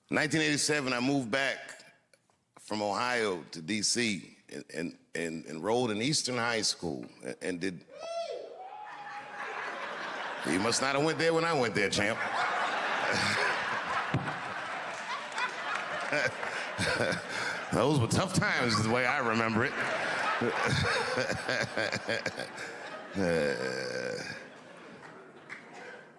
1987, I moved back from Ohio to D.C. and enrolled in Eastern High School and did... You must not have went there when I went there, champ. Those were tough times, is the way I remember it.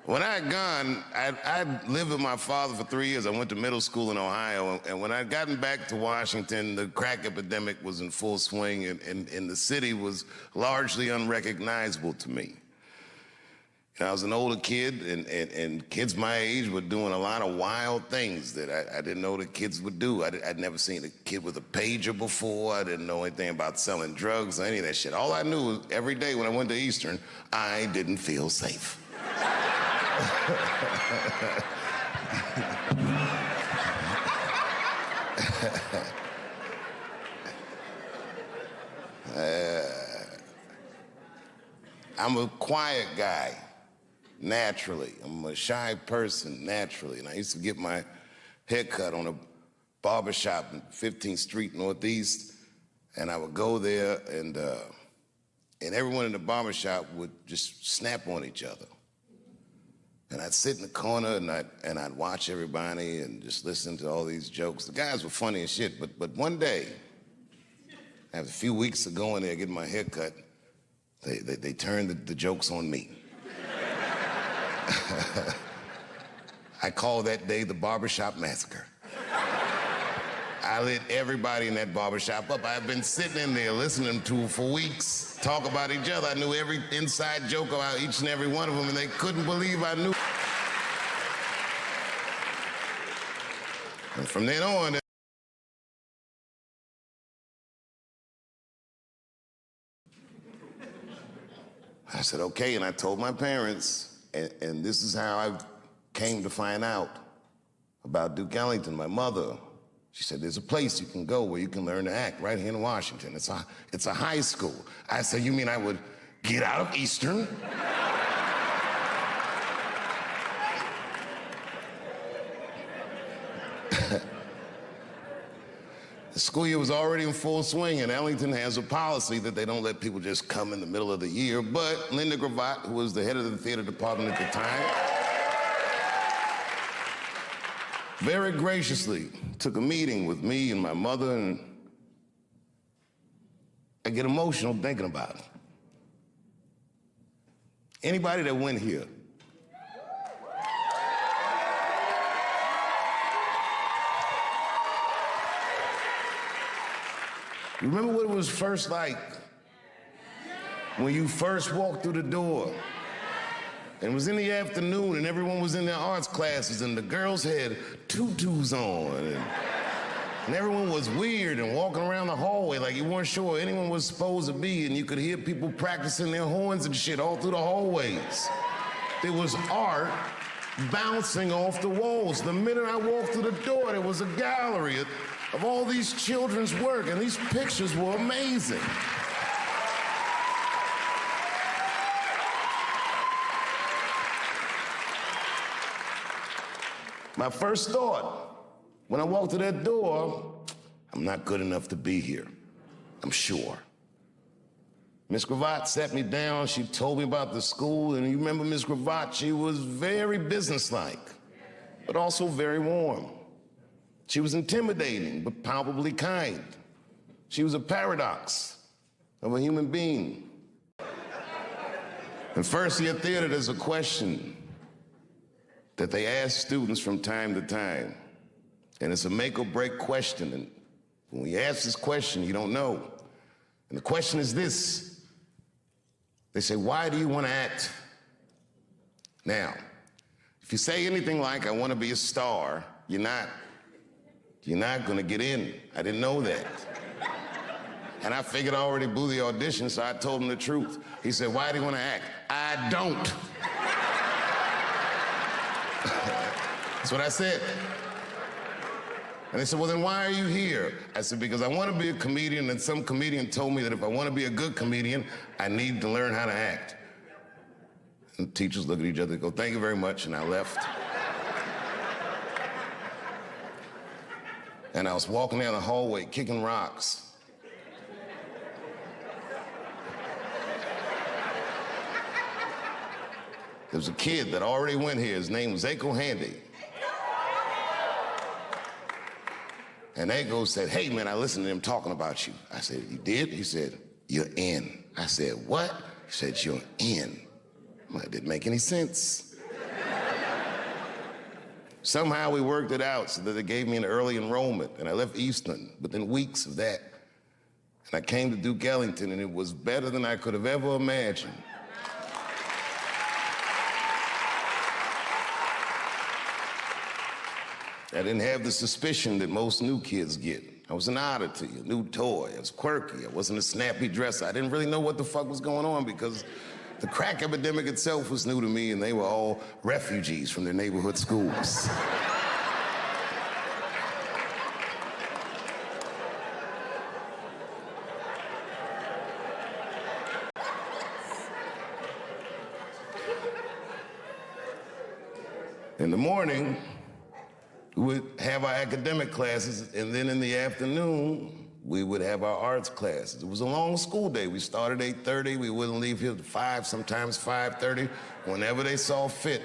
When I had gone, I'd lived with my father for 3 years. I went to middle school in Ohio, and when I'd gotten back to Washington, the crack epidemic was in full swing, and the city was largely unrecognizable to me. I was an older kid, and kids my age were doing a lot of wild things that I didn't know that kids would do. I'd never seen a kid with a pager before. I didn't know anything about selling drugs or any of that shit. All I knew was every day when I went to Eastern, I didn't feel safe. I'm a quiet guy, naturally. I'm a shy person, naturally. And I used to get my haircut on a barbershop in 15th Street Northeast, and I would go there, and everyone in the barbershop would just snap on each other. And I'd sit in the corner, and I'd watch everybody and just listen to all these jokes. The guys were funny as shit, but one day, after a few weeks of going there, getting my hair cut, they turned the jokes on me. I call that day the Barbershop Massacre. I lit everybody in that barbershop up. I've been sitting in there listening to for weeks talk about each other. I knew every inside joke about each and every one of them, and they couldn't believe I knew. And from then on, I said, okay, and I told my parents, and this is how I came to find out about Duke Ellington. My mother, she said, there's a place you can go where you can learn to act right here in Washington. It's a high school. I said, you mean I would get out of Eastern? The school year was already in full swing, and Ellington has a policy that they don't let people just come in the middle of the year. But Linda Gravatt, who was the head of the theater department at the time, very graciously took a meeting with me and my mother, and I get emotional thinking about it. Anybody that went here, you remember what it was first like when you first walked through the door? And it was in the afternoon, and everyone was in their arts classes, and the girls had tutus on, and everyone was weird and walking around the hallway like you weren't sure where anyone was supposed to be, and you could hear people practicing their horns and shit all through the hallways. There was art bouncing off the walls. The minute I walked through the door, there was a gallery of all these children's work, and these pictures were amazing. My first thought, when I walked through that door, I'm not good enough to be here, I'm sure. Miss Gravatt sat me down, she told me about the school, and you remember Miss Gravatt, she was very businesslike, but also very warm. She was intimidating, but palpably kind. She was a paradox of a human being. In first year theater, there's a question that they ask students from time to time. And it's a make or break question. And when you ask this question, you don't know. And the question is this. They say, why do you want to act? Now, if you say anything like, I want to be a star, you're not gonna get in. I didn't know that. And I figured I already blew the audition, so I told him the truth. He said, why do you want to act? I don't. That's what I said. And they said, well, then why are you here? I said, because I want to be a comedian, and some comedian told me that if I want to be a good comedian, I need to learn how to act. And teachers look at each other and go, thank you very much, and I left. and I was walking down the hallway kicking rocks. There was a kid that already went here. His name was Aiko Handy. And Aiko said, hey, man, I listened to him talking about you. I said, you did? He said, you're in. I said, what? He said, you're in. Well, it didn't make any sense. Somehow we worked it out so that they gave me an early enrollment, and I left Eastern within weeks of that. And I came to Duke Ellington, and it was better than I could have ever imagined. I didn't have the suspicion that most new kids get. I was an oddity, a new toy. I was quirky. I wasn't a snappy dresser. I didn't really know what the fuck was going on because the crack epidemic itself was new to me, and they were all refugees from their neighborhood schools. In the morning, we would have our academic classes, and then in the afternoon, we would have our arts classes. It was a long school day. We started at 8:30. We wouldn't leave here at 5, sometimes 5:30, whenever they saw fit.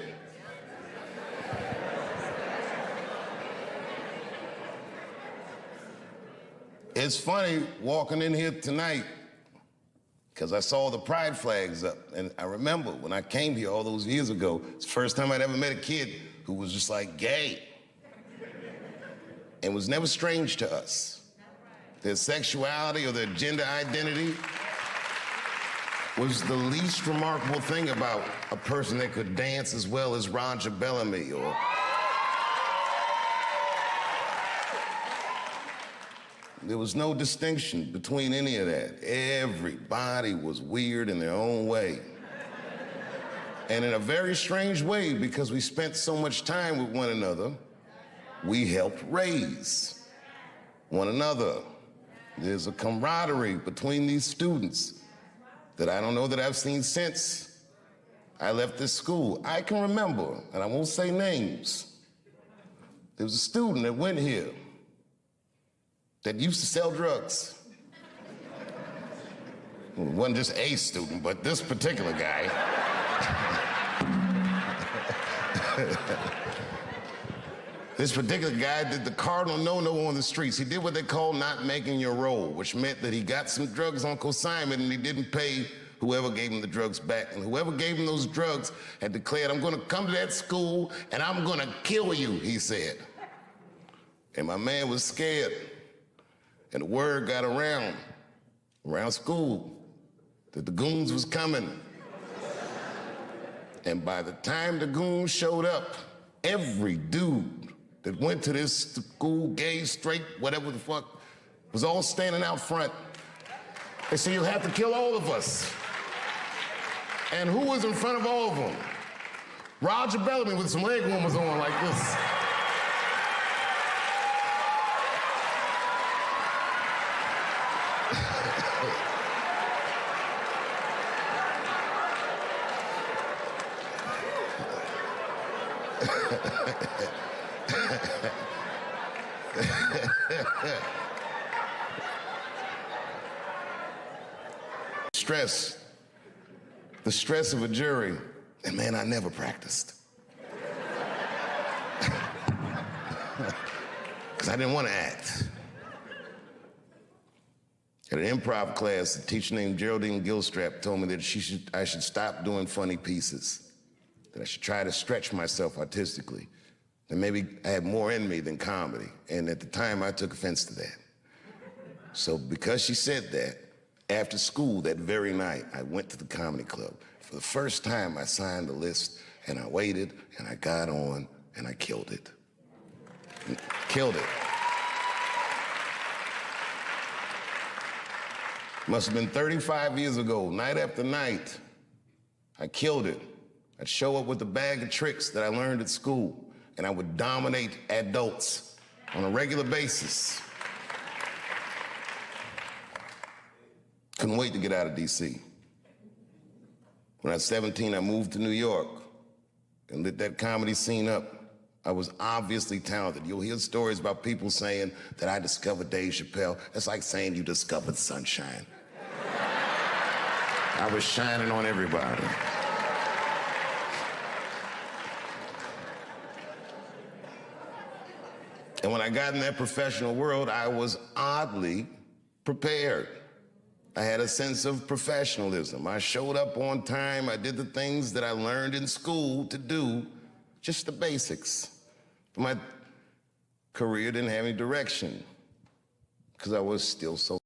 It's funny walking in here tonight, because I saw the pride flags up, and I remember when I came here all those years ago, it's the first time I'd ever met a kid who was just like gay. And was never strange to us. Their sexuality or their gender identity was the least remarkable thing about a person that could dance as well as Roger Bellamy or there was no distinction between any of that. Everybody was weird in their own way. And in a very strange way, because we spent so much time with one another, we helped raise one another. There's a camaraderie between these students that I don't know that I've seen since I left this school. I can remember, and I won't say names, there was a student that went here that used to sell drugs. Well, it wasn't just a student, but this particular guy. This particular guy did the cardinal no-no on the streets. He did what they call not making your roll, which meant that he got some drugs on consignment and he didn't pay whoever gave him the drugs back. And whoever gave him those drugs had declared, I'm gonna come to that school and I'm gonna kill you, he said. And my man was scared. And the word got around school that the Goons was coming. And by the time the Goons showed up, every dude that went to this school, gay, straight, whatever the fuck, was all standing out front. They said, you'll have to kill all of us. And who was in front of all of them? Roger Bellamy with some leg warmers on like this. The stress of a jury, and man, I never practiced. Because I didn't want to act. At an improv class, a teacher named Geraldine Gilstrap told me that I should stop doing funny pieces, that I should try to stretch myself artistically, that maybe I had more in me than comedy. And at the time, I took offense to that. So because she said that, after school that very night, I went to the comedy club. For the first time, I signed the list, and I waited, and I got on, and I killed it. Killed it. Must have been 35 years ago, night after night, I killed it. I'd show up with a bag of tricks that I learned at school, and I would dominate adults on a regular basis. Couldn't wait to get out of D.C. When I was 17, I moved to New York and lit that comedy scene up. I was obviously talented. You'll hear stories about people saying that I discovered Dave Chappelle. That's like saying you discovered sunshine. I was shining on everybody. And when I got in that professional world, I was oddly prepared. I had a sense of professionalism. I showed up on time. I did the things that I learned in school to do, just the basics. But my career didn't have any direction because I was still so